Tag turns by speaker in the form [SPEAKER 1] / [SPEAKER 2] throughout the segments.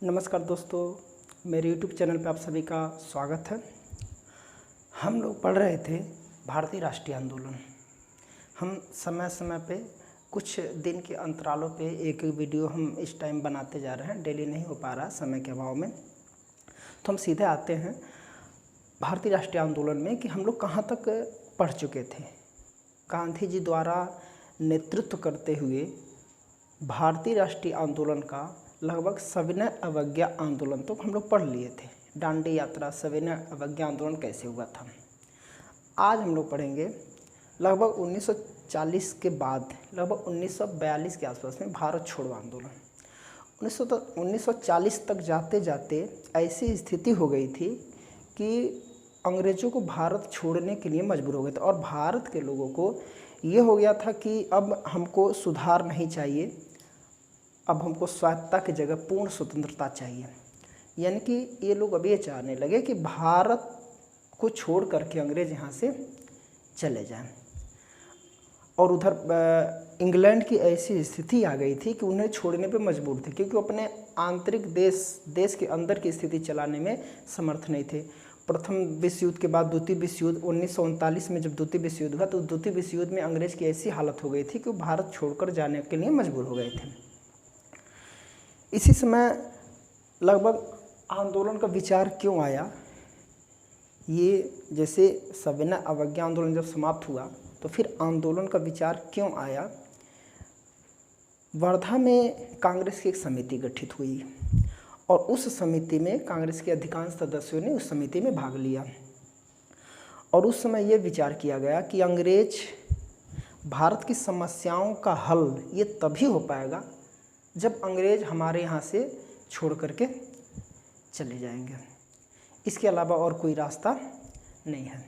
[SPEAKER 1] नमस्कार दोस्तों, मेरे YouTube चैनल पे आप सभी का स्वागत है। हम लोग पढ़ रहे थे भारतीय राष्ट्रीय आंदोलन। हम समय समय पे कुछ दिन के अंतरालों पे एक वीडियो हम इस टाइम बनाते जा रहे हैं। डेली नहीं हो पा रहा समय के अभाव में, तो हम सीधे आते हैं भारतीय राष्ट्रीय आंदोलन में कि हम लोग कहाँ तक पढ़ चुके थे। गांधी जी द्वारा नेतृत्व करते हुए भारतीय राष्ट्रीय आंदोलन का लगभग सविनय अवज्ञा आंदोलन तो हम लोग पढ़ लिए थे। दांडी यात्रा, सविनय अवज्ञा आंदोलन कैसे हुआ था। आज हम लोग पढ़ेंगे लगभग 1940 के बाद, लगभग 1942 के आसपास में भारत छोड़ो आंदोलन। 1940 तक जाते जाते ऐसी स्थिति हो गई थी कि अंग्रेज़ों को भारत छोड़ने के लिए मजबूर हो गए थे और भारत के लोगों को ये हो गया था कि अब हमको सुधार नहीं चाहिए, अब हमको स्वायत्तता की जगह पूर्ण स्वतंत्रता चाहिए। यानी कि ये लोग अब ये चाहने लगे कि भारत को छोड़ करके अंग्रेज़ यहाँ से चले जाएं। और उधर इंग्लैंड की ऐसी स्थिति आ गई थी कि उन्हें छोड़ने पे मजबूर थे, क्योंकि अपने आंतरिक देश के अंदर की स्थिति चलाने में समर्थ नहीं थे। प्रथम विश्व युद्ध के बाद द्वितीय विश्व युद्ध 1939 में जब द्वितीय विश्व युद्ध हुआ, तो द्वितीय विश्व युद्ध में अंग्रेज़ की ऐसी हालत हो गई थी कि वो भारत छोड़कर जाने के लिए मजबूर हो गए थे। इसी समय लगभग आंदोलन का विचार क्यों आया, ये जैसे सविनय अवज्ञा आंदोलन जब समाप्त हुआ तो फिर आंदोलन का विचार क्यों आया। वर्धा में कांग्रेस की एक समिति गठित हुई और उस समिति में कांग्रेस के अधिकांश सदस्यों ने उस समिति में भाग लिया। और उस समय ये विचार किया गया कि अंग्रेज भारत की समस्याओं का हल ये तभी हो पाएगा जब अंग्रेज हमारे यहाँ से छोड़ करके चले जाएंगे। इसके अलावा और कोई रास्ता नहीं है।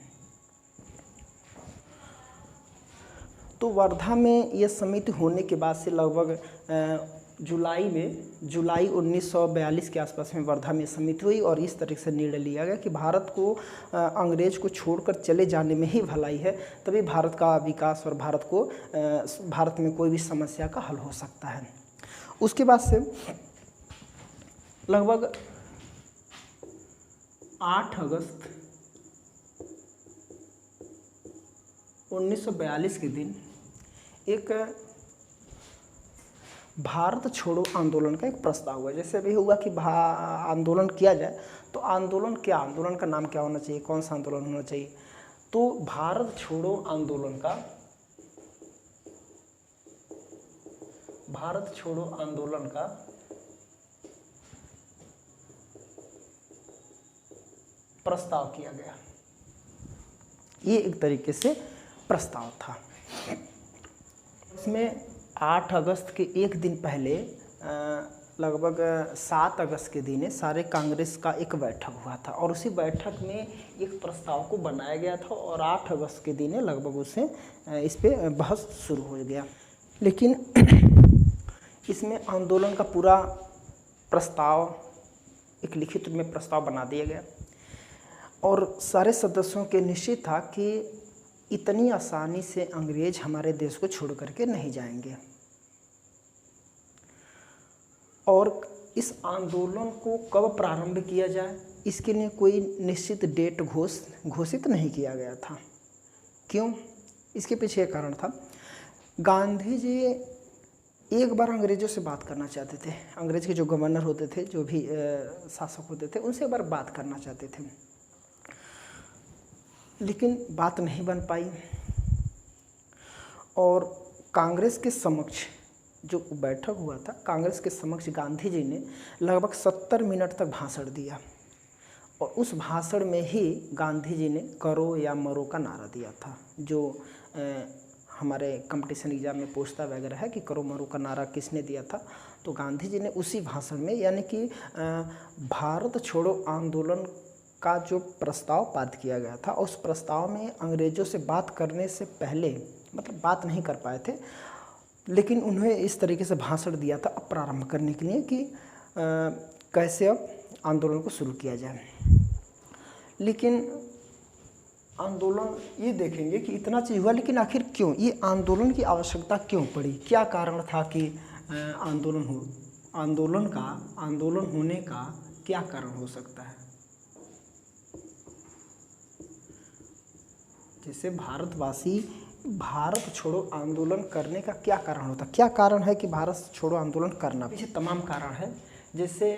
[SPEAKER 1] तो वर्धा में ये समिति होने के बाद से लगभग जुलाई 1942 के आसपास में वर्धा में समिति हुई और इस तरह से निर्णय लिया गया कि भारत को अंग्रेज को छोड़कर चले जाने में ही भलाई है, तभी भारत का विकास और भारत में कोई भी समस्या का हल हो सकता है। उसके बाद से लगभग 8 अगस्त 1942 के दिन एक भारत छोड़ो आंदोलन का एक प्रस्ताव हुआ। जैसे अभी हुआ कि आंदोलन किया जाए, तो आंदोलन का नाम क्या होना चाहिए, कौन सा आंदोलन होना चाहिए। तो भारत छोड़ो आंदोलन का प्रस्ताव किया गया। ये एक तरीके से प्रस्ताव था। इसमें 8 अगस्त के एक दिन पहले लगभग 7 अगस्त के दिन सारे कांग्रेस का एक बैठक हुआ था और उसी बैठक में एक प्रस्ताव को बनाया गया था और 8 अगस्त के दिन लगभग उसे इस पे बहस शुरू हो गया। लेकिन इसमें आंदोलन का पूरा प्रस्ताव एक लिखित रूप में प्रस्ताव बना दिया गया और सारे सदस्यों के निश्चित था कि इतनी आसानी से अंग्रेज हमारे देश को छोड़ करके नहीं जाएंगे और इस आंदोलन को कब प्रारंभ किया जाए, इसके लिए कोई निश्चित डेट घोषित नहीं किया गया था। क्यों? इसके पीछे एक कारण था। गांधी जी एक बार अंग्रेज़ों से बात करना चाहते थे। अंग्रेज़ के जो गवर्नर होते थे, जो भी शासक होते थे, उनसे एक बार बात करना चाहते थे, लेकिन बात नहीं बन पाई। और कांग्रेस के समक्ष जो बैठक हुआ था, कांग्रेस के समक्ष गांधी जी ने लगभग 70 मिनट तक भाषण दिया और उस भाषण में ही गांधी जी ने करो या मरो का नारा दिया था। जो हमारे कंपटीशन एग्जाम में पूछता वगैरह है कि करो मरो का नारा किसने दिया था, तो गांधी जी ने उसी भाषण में, यानी कि भारत छोड़ो आंदोलन का जो प्रस्ताव पारित किया गया था, उस प्रस्ताव में अंग्रेज़ों से बात करने से पहले, मतलब बात नहीं कर पाए थे, लेकिन उन्हें इस तरीके से भाषण दिया था अब प्रारंभ करने के लिए कि कैसे अब आंदोलन को शुरू किया जाए। लेकिन आंदोलन ये देखेंगे कि इतना चीज़ हुआ, लेकिन आखिर क्यों ये आंदोलन की आवश्यकता क्यों पड़ी, क्या कारण था कि आंदोलन आंदोलन होने का क्या कारण हो सकता है? जैसे भारतवासी भारत छोड़ो आंदोलन करने का क्या कारण होता, क्या कारण है कि भारत छोड़ो आंदोलन करना? पीछे तमाम कारण है। जैसे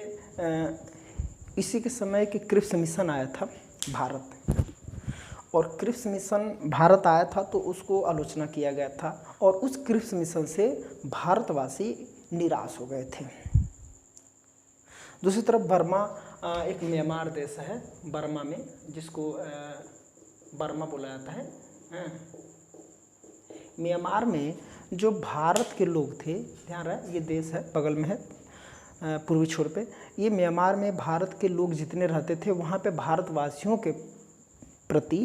[SPEAKER 1] इसी के समय कि क्रिप्स मिशन आया था भारत, और क्रिप्स मिशन भारत आया था तो उसको आलोचना किया गया था, और उस क्रिप्स मिशन से भारतवासी निराश हो गए थे। दूसरी तरफ बर्मा, एक म्यांमार देश है, बर्मा में, जिसको बर्मा बोला जाता है, म्यांमार में जो भारत के लोग थे, ध्यान रहे ये देश है बगल में है पूर्वी छोर पे, ये म्यांमार में भारत के लोग जितने रहते थे वहाँ पे भारतवासियों के प्रति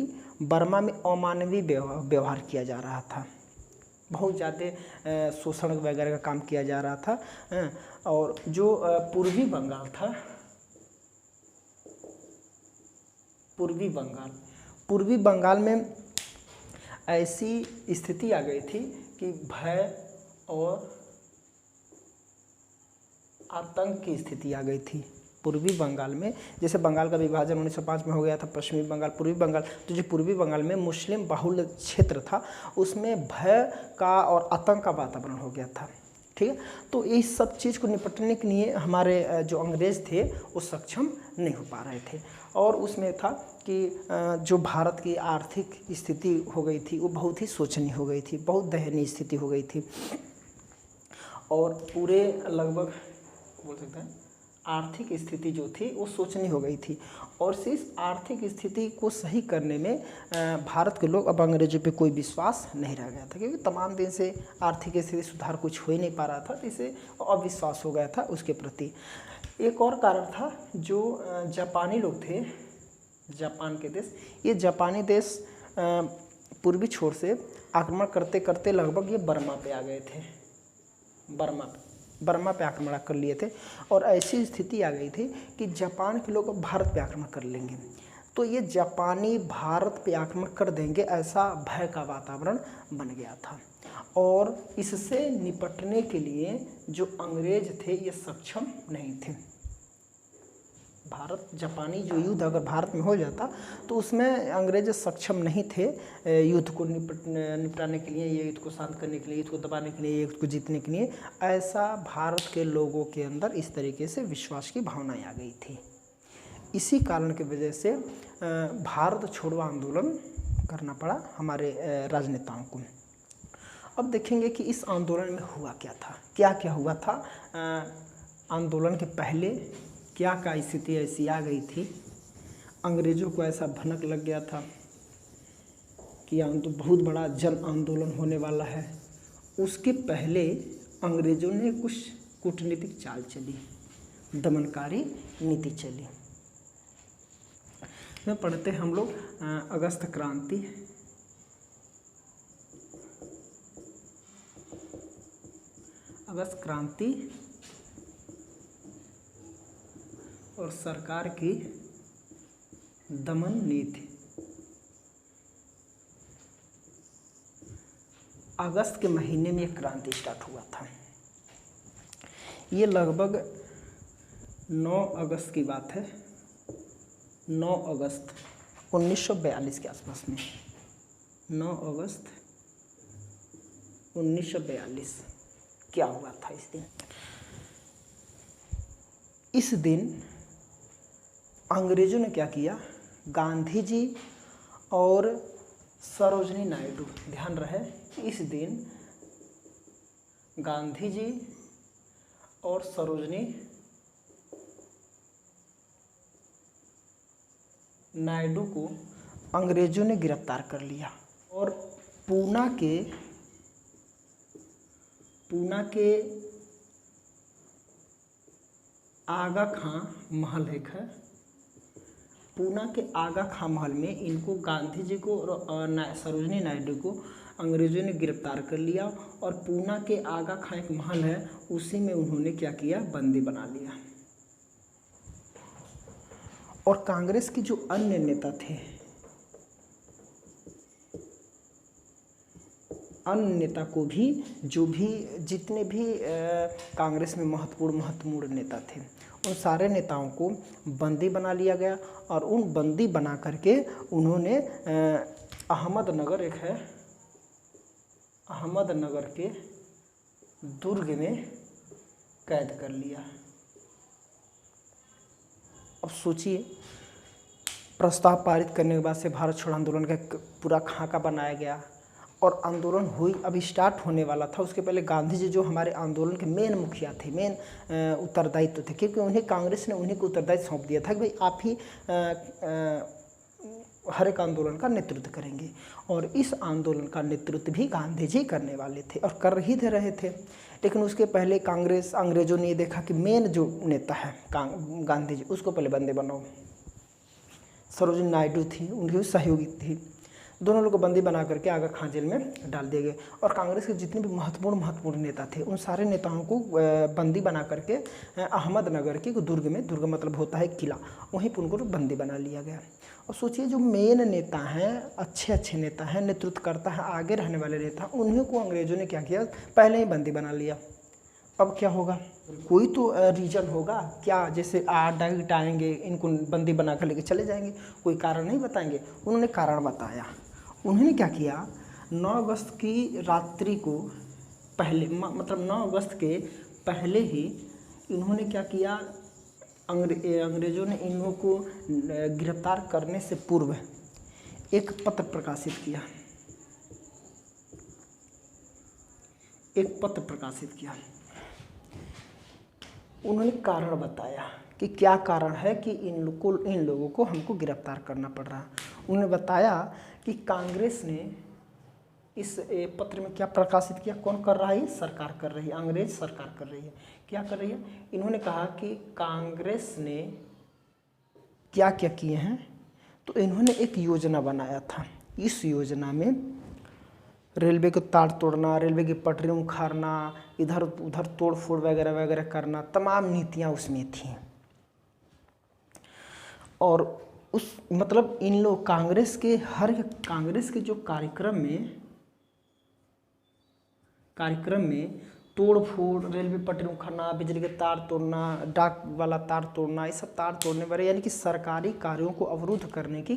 [SPEAKER 1] बर्मा में अमानवीय व्यवहार किया जा रहा था, बहुत ज़्यादा शोषण वगैरह का काम किया जा रहा था। और जो पूर्वी बंगाल था, पूर्वी बंगाल में ऐसी स्थिति आ गई थी कि भय और आतंक की स्थिति आ गई थी पूर्वी बंगाल में। जैसे बंगाल का विभाजन 1905 में हो गया था, पश्चिमी बंगाल, पूर्वी बंगाल, तो जो पूर्वी बंगाल में मुस्लिम बहुल क्षेत्र था उसमें भय का और आतंक का वातावरण हो गया था। ठीक है, तो इस सब चीज़ को निपटने के लिए हमारे जो अंग्रेज़ थे वो सक्षम नहीं हो पा रहे थे, और उसमें था कि जो भारत की आर्थिक स्थिति हो गई थी वो बहुत ही शोचनीय हो गई थी, बहुत दयनीय स्थिति हो गई थी, और पूरे लगभग बोल सकते हैं आर्थिक स्थिति जो थी वो शोचनीय हो गई थी। और इस आर्थिक स्थिति को सही करने में भारत के लोग अब अंग्रेजों पे कोई विश्वास नहीं रह गया था, क्योंकि तमाम दिन से आर्थिक स्थिति सुधार कुछ हो ही नहीं पा रहा था, तो इसे अविश्वास हो गया था उसके प्रति। एक और कारण था, जो जापानी लोग थे, जापान के देश, ये जापानी देश पूर्वी छोर से आक्रमण करते करते लगभग ये बर्मा पे आ गए थे, बर्मा पे आक्रमण कर लिए थे, और ऐसी स्थिति आ गई थी कि जापान के लोग भारत पे आक्रमण कर लेंगे, तो ये जापानी भारत पे आक्रमण कर देंगे ऐसा भय का वातावरण बन गया था। और इससे निपटने के लिए जो अंग्रेज थे ये सक्षम नहीं थे। भारत जापानी जो युद्ध अगर भारत में हो जाता तो उसमें अंग्रेज सक्षम नहीं थे युद्ध को निपटाने के लिए, ये युद्ध को शांत करने के लिए, युद्ध को दबाने के लिए, युद्ध को जीतने के लिए। ऐसा भारत के लोगों के अंदर इस तरीके से विश्वास की भावनाएं आ गई थी। इसी कारण की वजह से भारत छोड़ो आंदोलन करना पड़ा हमारे राजनेताओं को। अब देखेंगे कि इस आंदोलन में हुआ क्या था, क्या क्या हुआ था। आंदोलन के पहले क्या क्या स्थिति ऐसी आ गई थी, अंग्रेज़ों को ऐसा भनक लग गया था कि तो बहुत बड़ा जन आंदोलन होने वाला है। उसके पहले अंग्रेज़ों ने कुछ कूटनीतिक चाल चली, दमनकारी नीति चली। में पढ़ते हम लोग अगस्त क्रांति, अगस्त क्रांति और सरकार की दमन नीति। अगस्त के महीने में एक क्रांति स्टार्ट हुआ था। ये लगभग 9 अगस्त की बात है, 9 अगस्त 1942 के आसपास में, 9 अगस्त 1942 क्या हुआ था इस दिन। इस दिन अंग्रेज़ों ने क्या किया, गांधी जी और सरोजनी नायडू, ध्यान रहे इस दिन गांधी जी और सरोजनी नायडू को अंग्रेज़ों ने गिरफ्तार कर लिया और पूना के आगा खां महल एक है, पूना के आगा खां महल में इनको गांधी जी को और सरोजनी नायडू को अंग्रेज़ों ने गिरफ्तार कर लिया, और पूना के आगा खां एक महल है उसी में उन्होंने क्या किया, बंदी बना लिया। और कांग्रेस के जो अन्य नेता थे, अन्य नेता को भी, जो भी जितने भी कांग्रेस में महत्वपूर्ण नेता थे, उन सारे नेताओं को बंदी बना लिया गया। और उन बंदी बना करके उन्होंने अहमदनगर, एक है अहमदनगर के दुर्ग में कैद कर लिया। अब सोचिए, प्रस्ताव पारित करने के बाद से भारत छोड़ो आंदोलन का पूरा खाका बनाया गया और आंदोलन हुई, अभी स्टार्ट होने वाला था। उसके पहले गांधी जी जो हमारे आंदोलन के मेन मुखिया थे, मेन उत्तरदायित्व थे, क्योंकि उन्हें कांग्रेस ने उन्हीं को उत्तरदायित्व सौंप दिया था कि भाई आप ही हर एक आंदोलन का नेतृत्व करेंगे। और इस आंदोलन का नेतृत्व भी गांधी जी करने वाले थे और कर ही दे रहे थे। लेकिन उसके पहले अंग्रेजों ने ये देखा कि मेन जो नेता है गांधी जी, उसको पहले बंदी बनाओ। सरोजिनी नायडू थी, उनकी भी सहयोगी थी, दोनों लोग को बंदी बना करके आगा खां जेल में डाल दिए गए। और कांग्रेस के जितने भी महत्वपूर्ण नेता थे, उन सारे नेताओं को बंदी बना करके अहमदनगर के दुर्ग में, दुर्ग मतलब होता है किला, वहीं पर उनको बंदी बना लिया गया। और सोचिए, जो मेन नेता हैं, अच्छे नेता हैं, नेतृत्व करता है, आगे रहने वाले नेता, उन्हीं को अंग्रेजों ने क्या किया, पहले ही बंदी बना लिया। अब क्या होगा, कोई तो रीजन होगा क्या, जैसे डाइट आएंगे, इनको बंदी बना कर लेके चले जाएंगे, कोई कारण नहीं बताएंगे। उन्होंने कारण बताया। उन्होंने क्या किया, 9 अगस्त की रात्रि को पहले, मतलब 9 अगस्त के पहले ही इन्होंने क्या किया, अंग्रेजों ने इन लोगों को गिरफ्तार करने से पूर्व एक पत्र प्रकाशित किया, उन्होंने कारण बताया कि क्या कारण है कि इन लोगों को हमको गिरफ्तार करना पड़ रहा। उन्होंने बताया कि कांग्रेस ने इस पत्र में क्या प्रकाशित किया, कौन कर रहा है, सरकार कर रही है, अंग्रेज सरकार कर रही है। क्या कर रही है, इन्होंने कहा कि कांग्रेस ने क्या क्या किए हैं, तो इन्होंने एक योजना बनाया था। इस योजना में रेलवे को तार तोड़ना, रेलवे की पटरी उखाड़ना, इधर उधर तोड़ फोड़ वगैरह वगैरह करना, तमाम नीतियाँ उसमें थीं। और उस मतलब इन लोग कांग्रेस के जो कार्यक्रम में तोड़ फोड़, रेलवे पटरी उखाड़ना, बिजली के तार तोड़ना, डाक वाला तार तोड़ना, ये सब तार तोड़ने वाले यानी कि सरकारी कार्यों को अवरुद्ध करने की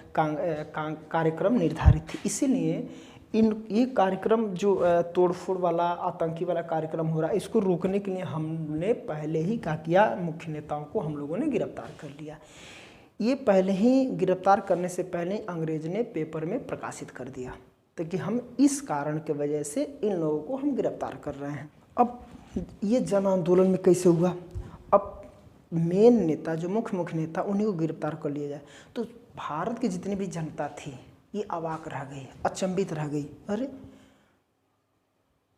[SPEAKER 1] कार्यक्रम निर्धारित थी। इसीलिए ये कार्यक्रम जो तोड़फोड़ वाला, आतंकी वाला कार्यक्रम हो रहा है, इसको रोकने के लिए हमने पहले ही क्या किया, मुख्य नेताओं को हम लोगों ने गिरफ्तार कर लिया। ये पहले ही गिरफ्तार करने से पहले अंग्रेज ने पेपर में प्रकाशित कर दिया, तो कि हम इस कारण के वजह से इन लोगों को हम गिरफ्तार कर रहे हैं। अब ये जन आंदोलन में कैसे हुआ, अब मेन नेता जो मुख्य नेता, उन्हीं को गिरफ्तार कर लिया जाए, तो भारत की जितनी भी जनता थी ये अवाक रह गई, अचंभित रह गई। अरे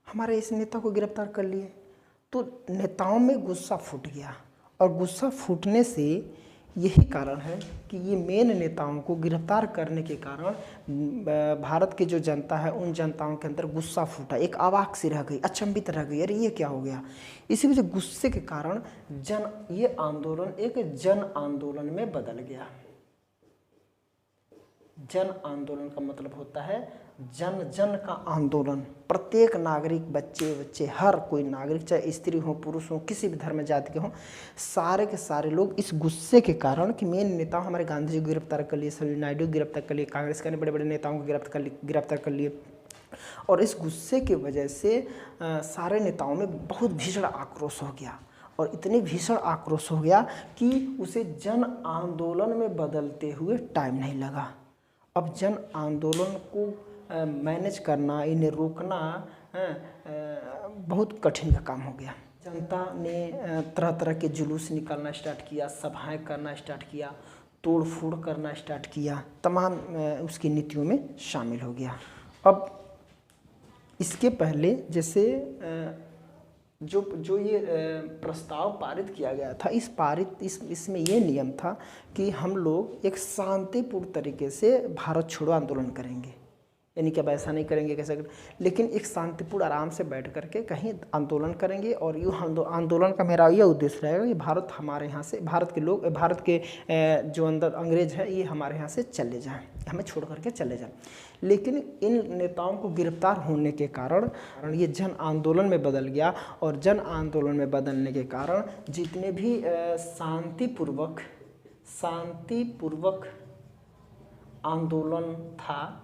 [SPEAKER 1] हमारे इस नेता को गिरफ्तार कर लिए, तो नेताओं में गुस्सा फूट गया। और गुस्सा फूटने से यही कारण है कि ये मेन नेताओं को गिरफ्तार करने के कारण भारत की जो जनता है, उन जनताओं के अंदर गुस्सा फूटा, एक अवाक सी रह गई, अचंभित रह गई, अरे ये क्या हो गया। इसी वजह गुस्से के कारण ये आंदोलन एक जन आंदोलन में बदल गया। जन आंदोलन का मतलब होता है जन का आंदोलन। प्रत्येक नागरिक, बच्चे, हर कोई नागरिक, चाहे स्त्री हो, पुरुष हो, किसी भी धर्म जाति के हों, सारे के सारे लोग इस गुस्से के कारण कि मेन नेता हमारे गांधी जी को गिरफ्तार कर लिए, सरोजिनी नायडू को गिरफ्तार कर लिए, कांग्रेस के बड़े नेताओं को गिरफ्तार कर लिए। और इस गुस्से की वजह से सारे नेताओं में बहुत भीषण आक्रोश हो गया, और इतनी भीषण आक्रोश हो गया कि उसे जन आंदोलन में बदलते हुए टाइम नहीं लगा। अब जन आंदोलन को मैनेज करना, इन्हें रोकना बहुत कठिन का काम हो गया। जनता ने तरह तरह के जुलूस निकालना स्टार्ट किया, सभाएं करना स्टार्ट किया, तोड़ फोड़ करना स्टार्ट किया, तमाम उसकी नीतियों में शामिल हो गया। अब इसके पहले जैसे जो ये प्रस्ताव पारित किया गया था, इसमें ये नियम था कि हम लोग एक शांतिपूर्ण तरीके से भारत छोड़ो आंदोलन करेंगे। यानी कि अब ऐसा नहीं करेंगे कैसे लेकिन एक शांतिपूर्ण आराम से बैठ करके कहीं आंदोलन करेंगे। और ये आंदोलन का मेरा ये उद्देश्य रहेगा कि भारत हमारे यहाँ से, भारत के लोग, भारत के जो अंदर अंग्रेज है ये हमारे यहाँ से चले जाएं, हमें छोड़ करके चले जाएं। लेकिन इन नेताओं को गिरफ्तार होने के कारण ये जन आंदोलन में बदल गया। और जन आंदोलन में बदलने के कारण जितने भी शांतिपूर्वक आंदोलन था,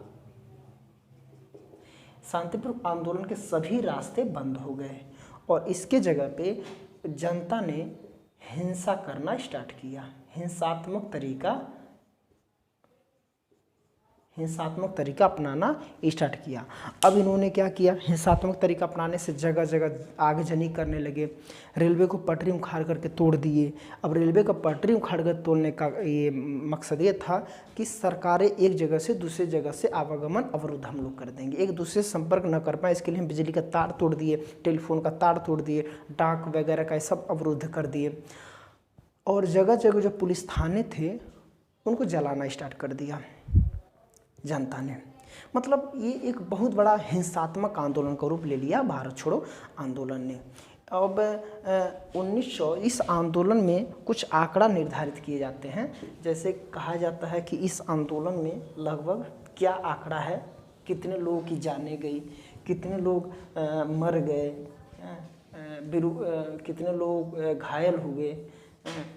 [SPEAKER 1] शांतिपूर्वक आंदोलन के सभी रास्ते बंद हो गए और इसके जगह पे जनता ने हिंसा करना स्टार्ट किया, हिंसात्मक तरीका अपनाना स्टार्ट किया। अब इन्होंने क्या किया, हिंसात्मक तरीका अपनाने से जगह जगह आगजनी करने लगे, रेलवे को पटरी उखाड़ करके तोड़ दिए। अब रेलवे का पटरी उखाड़ कर तोड़ने का ये मकसद ये था कि सरकारें एक जगह से दूसरी जगह से आवागमन अवरुद्ध हम लोग कर देंगे, एक दूसरे से संपर्क न कर पाए, इसके लिए हम बिजली का तार तोड़ दिए, टेलीफोन का तार तोड़ दिए, डाक वगैरह का सब अवरुद्ध कर दिए। और जगह जगह जो पुलिस थाने थे उनको जलाना स्टार्ट कर दिया जनता ने। मतलब ये एक बहुत बड़ा हिंसात्मक आंदोलन का रूप ले लिया भारत छोड़ो आंदोलन ने। अब 1900 इस आंदोलन में कुछ आंकड़ा निर्धारित किए जाते हैं। जैसे कहा जाता है कि इस आंदोलन में लगभग क्या आंकड़ा है, कितने लोगों की जानें गई, कितने लोग मर गए, कितने लोग घायल हुए।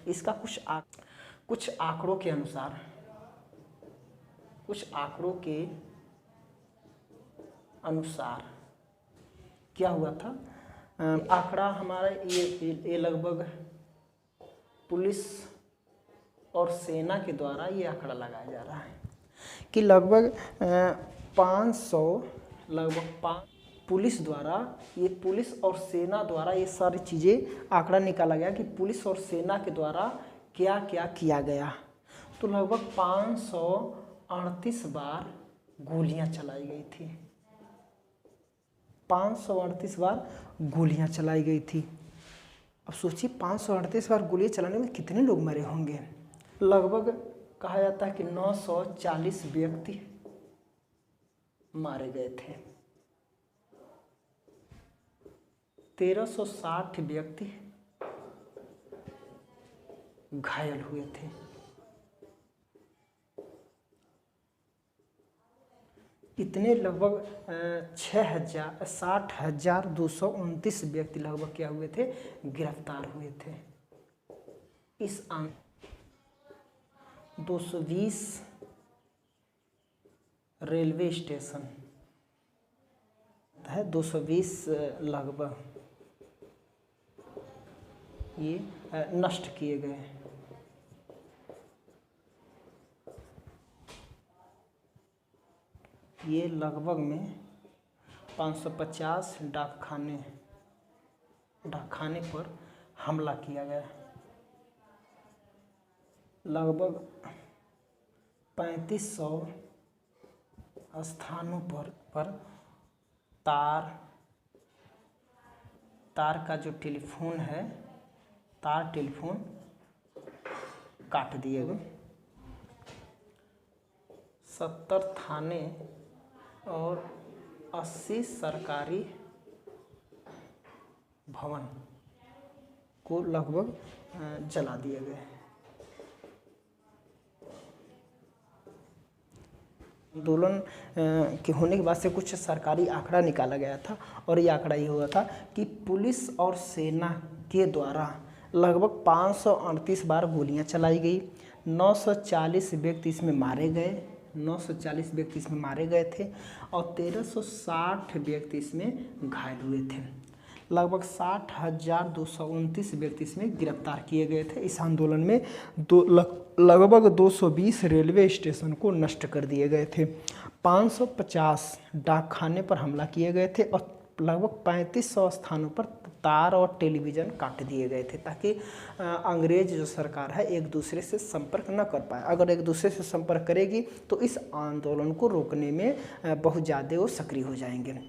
[SPEAKER 1] इसका कुछ आंकड़ों के अनुसार क्या हुआ था। आंकड़ा हमारा ये लगभग पुलिस और सेना के द्वारा ये आंकड़ा लगाया जा रहा है कि लगभग 500 पुलिस द्वारा, ये पुलिस और सेना द्वारा ये सारी चीज़ें आंकड़ा निकाला गया कि पुलिस और सेना के द्वारा क्या क्या किया गया। तो लगभग 538 बार गोलियां चलाई गई थी, 538 बार गोलियां चलाई गई थी। अब सोचिए 538 बार गोलियां चलाने में कितने लोग मरे होंगे। लगभग कहा जाता है कि 940 व्यक्ति मारे गए थे, 1360 व्यक्ति घायल हुए थे। इतने लगभग 60,229 व्यक्ति लगभग क्या हुए थे, गिरफ्तार हुए थे। इस 220 रेलवे स्टेशन है, 220 लगभग ये नष्ट किए गए। ये लगभग में 550 डाकखाने पर हमला किया गया। लगभग 3500 स्थानों पर तार का जो टेलीफोन है, टेलीफोन काट दिए गए। 70 थाने और 80 सरकारी भवन को लगभग जला दिए गए। आंदोलन के होने के बाद से कुछ सरकारी आंकड़ा निकाला गया था और ये आंकड़ा ये हुआ था कि पुलिस और सेना के द्वारा लगभग 538 बार गोलियां चलाई गई, 940 व्यक्ति इसमें मारे गए, 940 व्यक्ति इसमें मारे गए थे और 1360 व्यक्ति इसमें घायल हुए थे। लगभग 60,229 व्यक्ति इसमें गिरफ्तार किए गए थे। इस आंदोलन में लगभग 220 रेलवे स्टेशन को नष्ट कर दिए गए थे, 550 डाकखाने पर हमला किए गए थे और लगभग 3500 स्थानों पर तार और टेलीविज़न काट दिए गए थे ताकि अंग्रेज जो सरकार है एक दूसरे से संपर्क न कर पाए। अगर एक दूसरे से संपर्क करेगी तो इस आंदोलन को रोकने में बहुत ज़्यादा वो सक्रिय हो जाएंगे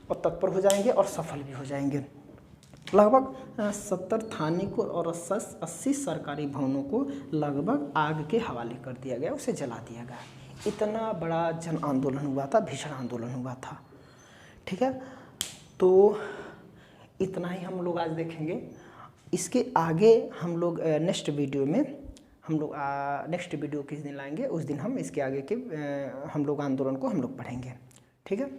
[SPEAKER 1] और तत्पर हो जाएंगे और सफल भी हो जाएंगे। लगभग 70 थाने को और 80 सरकारी भवनों को लगभग आग के हवाले कर दिया गया, उसे जला दिया गया। इतना बड़ा जन आंदोलन हुआ था, भीषण आंदोलन हुआ था। ठीक है, तो इतना ही हम लोग आज देखेंगे। इसके आगे हम लोग नेक्स्ट वीडियो में हम लोग नेक्स्ट वीडियो किस दिन लाएंगे, उस दिन हम इसके आगे के हम लोग आंदोलन को हम लोग पढ़ेंगे। ठीक है।